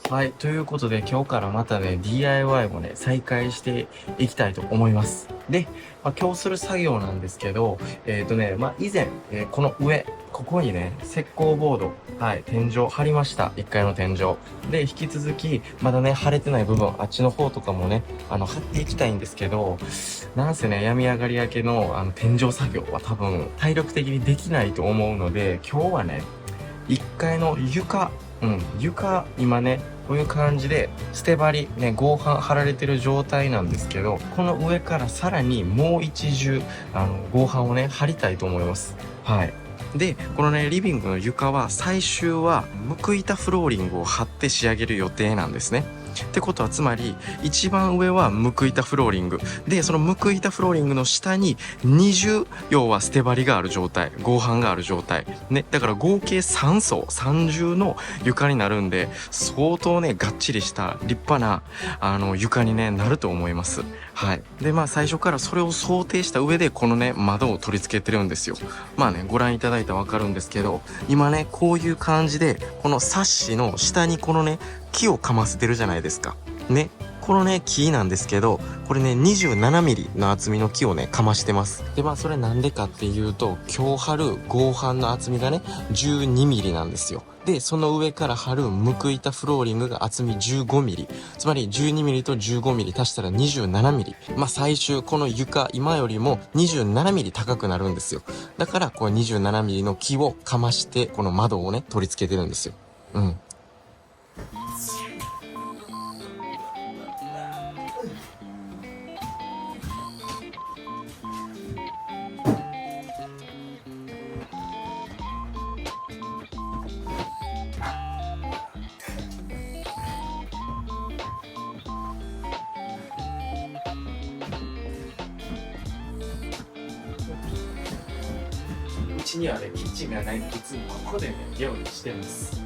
はい。ということで、今日からまたね、DIY もね、再開していきたいと思います。で、今日する作業なんですけど、以前、この上、ここにね、石膏ボード、はい、天井張りました。1階の天井。で、引き続き、まだね、晴れてない部分、あっちの方とかもね、張っていきたいんですけど、なんせね、病み上がり明けの、天井作業は多分、体力的にできないと思うので、今日はね、1階の床、床、今ね、こういう感じで、捨て張り、ね、合板貼られてる状態なんですけど、この上からさらにもう一重、合板をね、貼りたいと思います。はい。で、このね、リビングの床は、最終は、木板フローリングを貼って仕上げる予定なんですね。ってことは、つまり、一番上は木板フローリング。で、その木板フローリングの下に、二重、要は捨て張りがある状態、合板がある状態。ね、だから合計3層、三重の床になるんで、相当ね、がっちりした立派な、床にね、なると思います。はい。で、最初からそれを想定した上で、このね、窓を取り付けてるんですよ。ご覧いただいたらわかるんですけど、今ね、こういう感じで、このサッシの下にこのね、木をかませてるじゃないですか。ね。このね、木なんですけど、これね、27ミリの厚みの木をね、かましてます。で、それなんでかっていうと、今日貼る合板の厚みがね、12ミリなんですよ。で、その上から貼る木板フローリングが厚み15ミリ。つまり12ミリと15ミリ足したら27ミリ。最終この床、今よりも27ミリ高くなるんですよ。だから、こう27ミリの木をかまして、この窓をね、取り付けてるんですよ。うん。うちにはね、キッチンがないんで、いつもここでね、料理してます。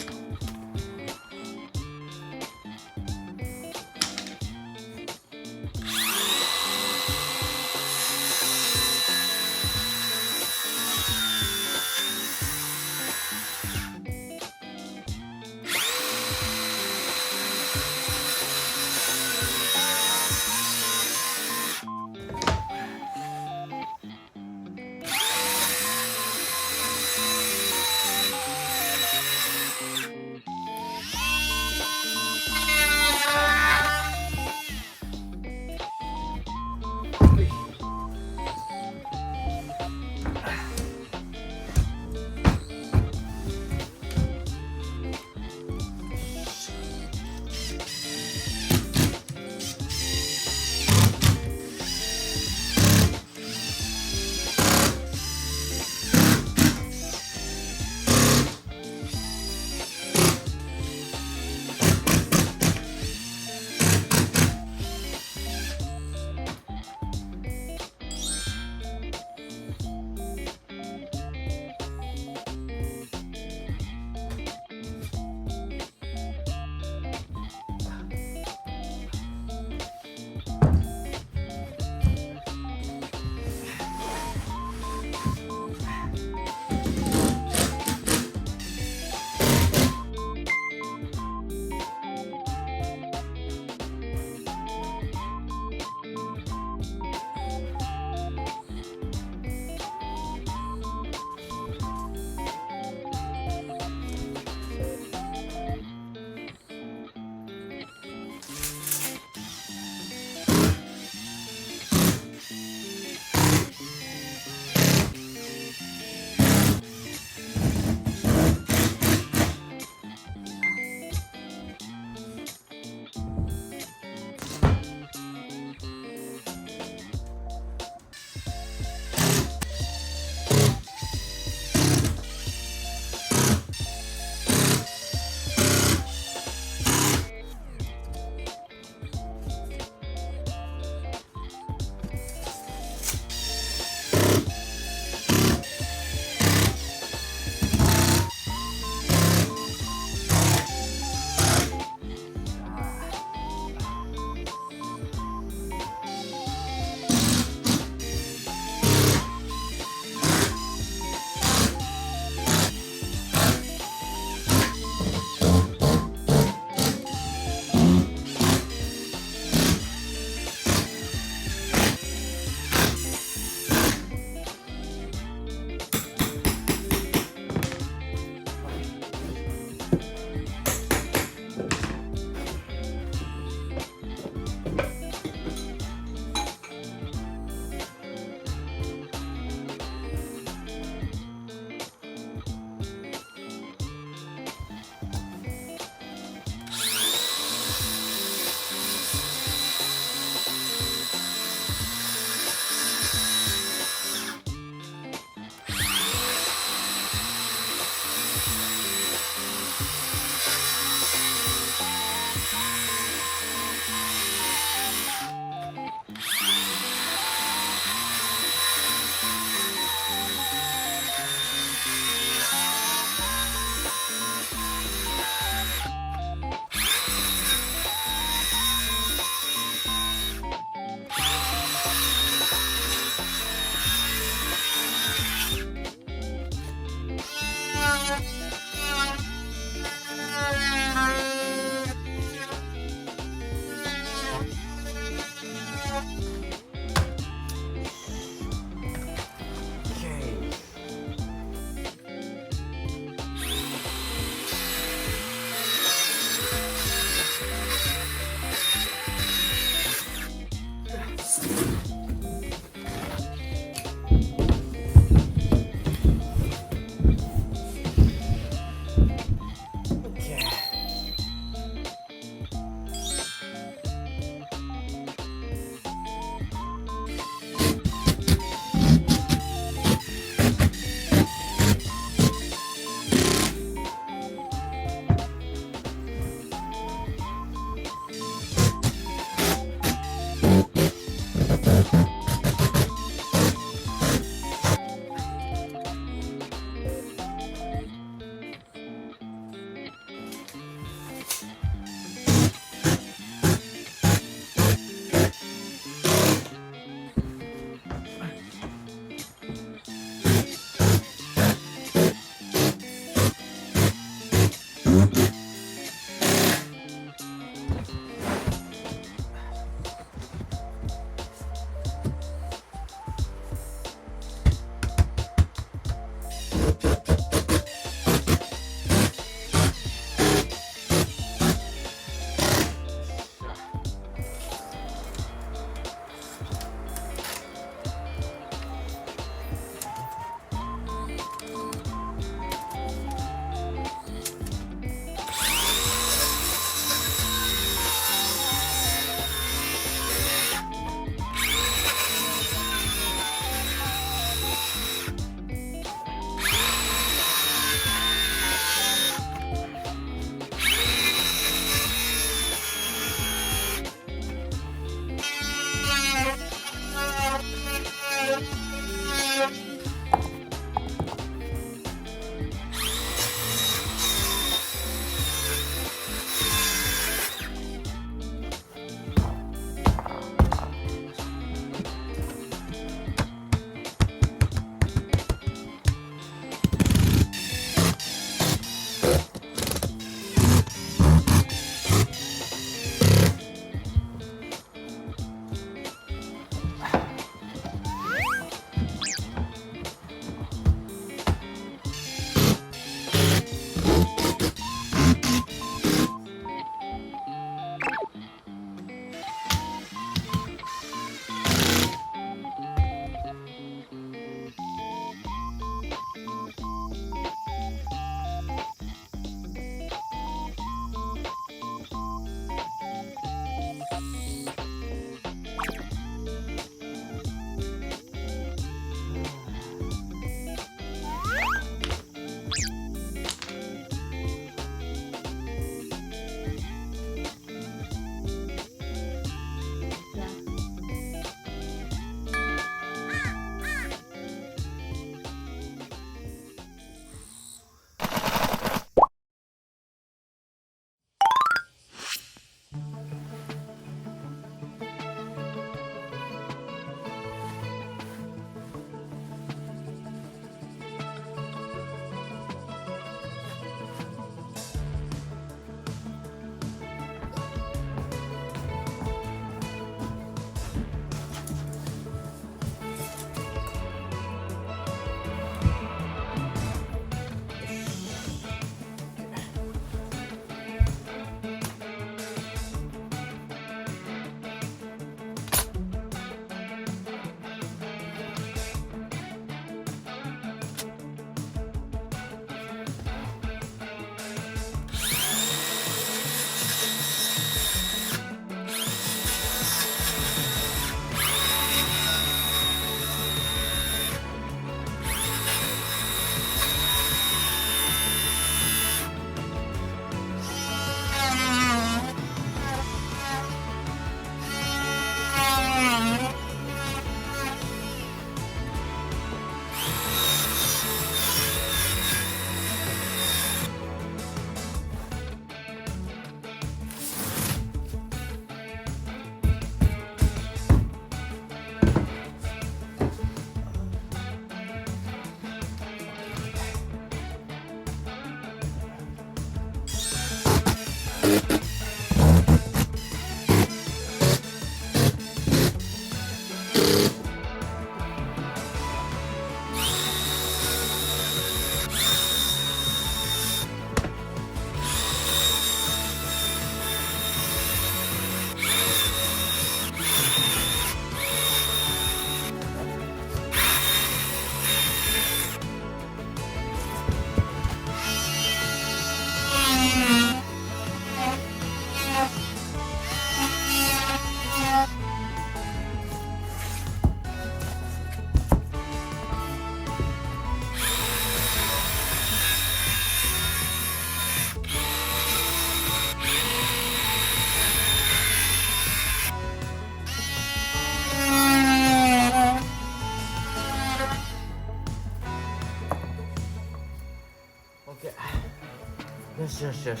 しよしよし。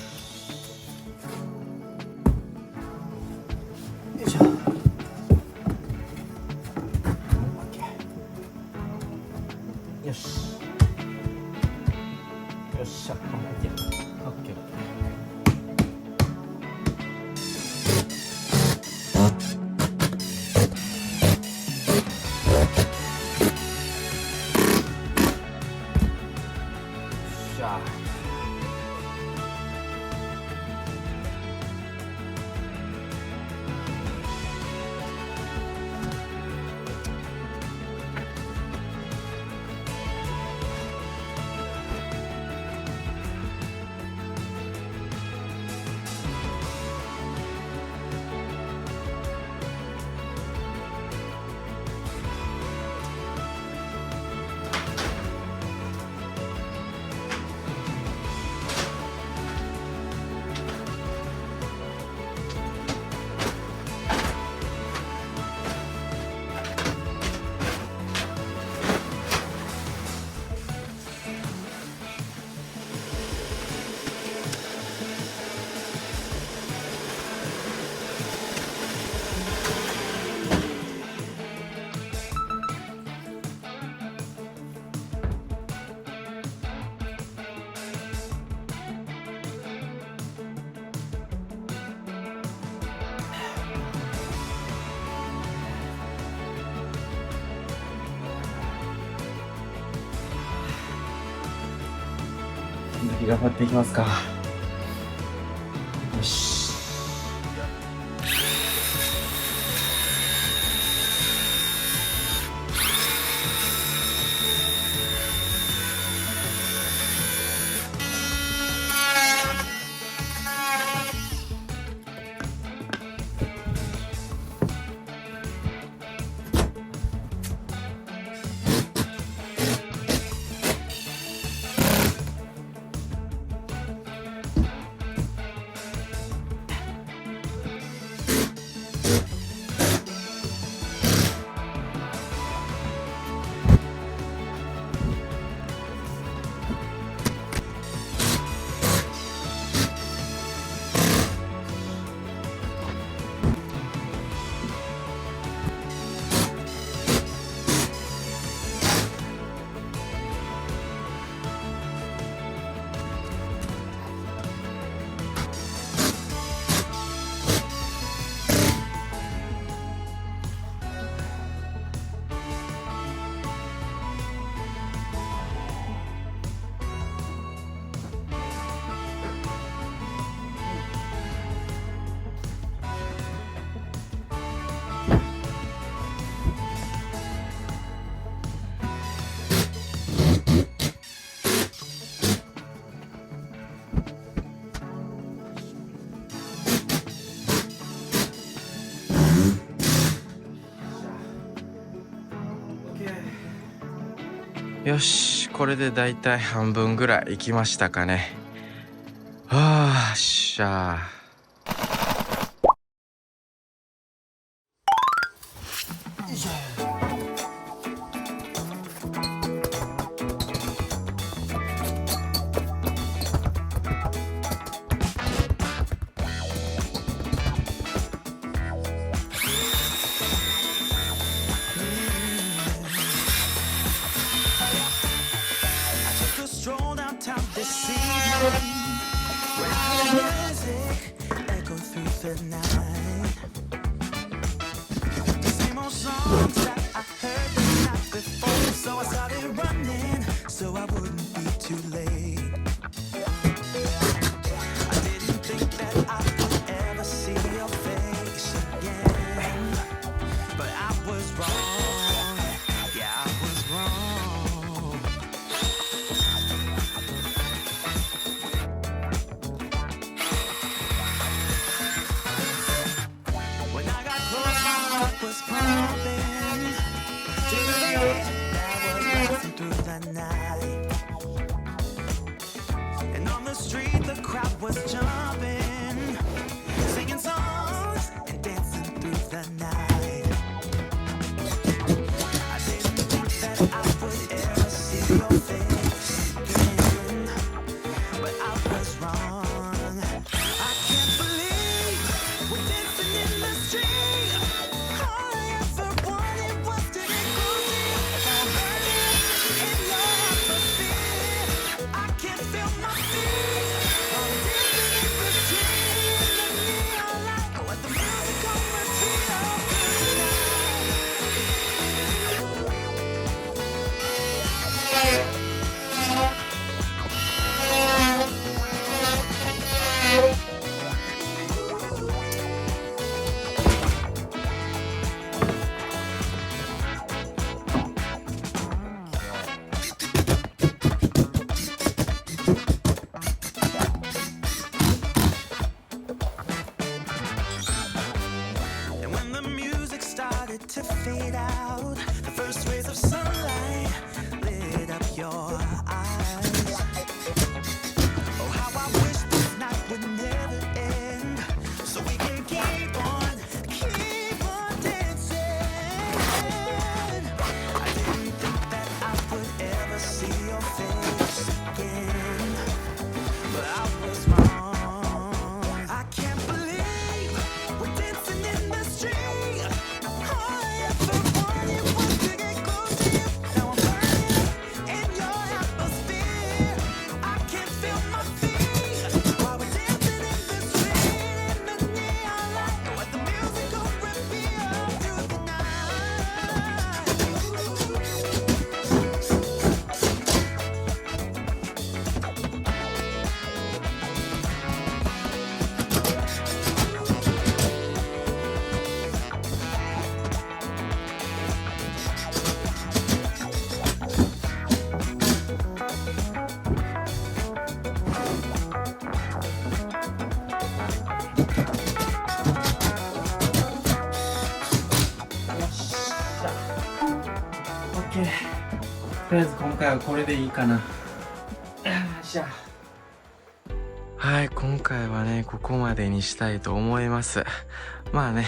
よいしょ。よし。よっしゃ。入ってる。オッケー。頑張っていきますか。よし。よし、これでだいたい半分ぐらいいきましたかね。はあ、っしゃー。よいしょ。Stroll downtown this evening, where music echo through the night. The same old songs that I heard the night before, so I started running so I wouldn't be too late. I didn't think that I would ever see your face again, but I was wrong. Yeah, I was wrong. When I got close, my heart was pumping to the beat that was lasting through the night. And on the street, the crowd was jumping, singing songs and dancing through the night. I didn't think that I would ever see your face again, but I was wrong. started to fade out. The first rays of sunlight lit up your eyes. Oh, how I wish this night would never end, so we can keep on dancing. I didn't think that I would ever see your face again, but I was wrong. I can't believe we're dancing in the street. All I ever wanted was to get close to you. Now I'm burning in your atmosphere. I can't feel my feet while we're dancing in the street, in the neon light. Let the music go reveal through the night. OK。とりあえず今回はこれでいいかな。よっしゃ。はい、今回はね、ここまでにしたいと思います。まあね、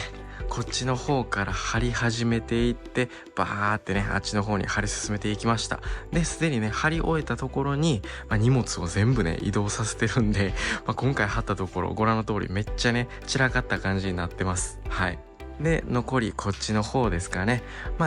こっちの方から貼り始めていって、バーってね、あっちの方に貼り進めていきました。で、すでにね、貼り終えたところに、荷物を全部ね、移動させてるんで、今回貼ったところ、ご覧の通りめっちゃね、散らかった感じになってます。はい。で、残りこっちの方ですかね。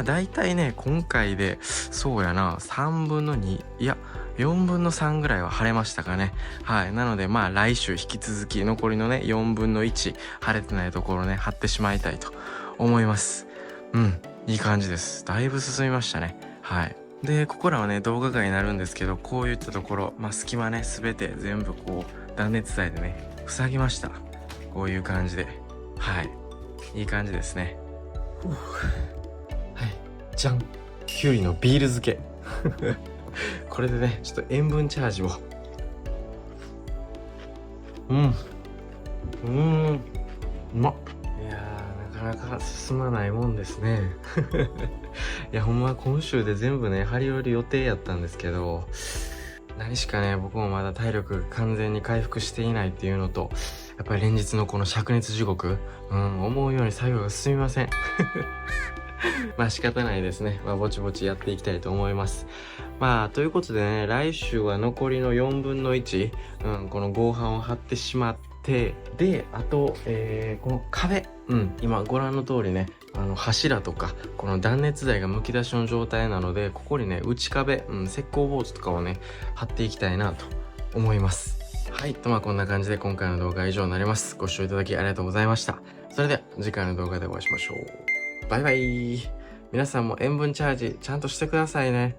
大体ね、今回で、そうやな、3分の2、いや、4分の3ぐらいは晴れましたかね。はい。なので、来週引き続き残りのね、4分の1、晴れてないところね、貼ってしまいたいと思います。うん。いい感じです。だいぶ進みましたね。はい。で、ここらはね、動画外になるんですけど、こういったところ、隙間ね、すべて全部こう、断熱材でね、塞ぎました。こういう感じで。はい。いい感じですね。はい。じゃん。きゅうりのビール漬け。これでね、ちょっと塩分チャージを。うまっ。いやー、なかなか進まないもんですね。いや、ほんま今週で全部ね、貼り終える予定やったんですけど、何しかね、僕もまだ体力が完全に回復していないっていうのと、やっぱり連日のこの灼熱地獄、思うように作業が進みません。仕方ないですね。ぼちぼちやっていきたいと思います。ということでね、来週は残りの4分の1、この合板を貼ってしまって、で、あと、この壁、今ご覧の通りね、柱とか、この断熱材が剥き出しの状態なので、ここにね、内壁、石膏ボートとかをね、貼っていきたいなと思います。はい。とこんな感じで今回の動画は以上になります。ご視聴いただきありがとうございました。それでは次回の動画でお会いしましょう。バイバイ。皆さんも塩分チャージちゃんとしてくださいね。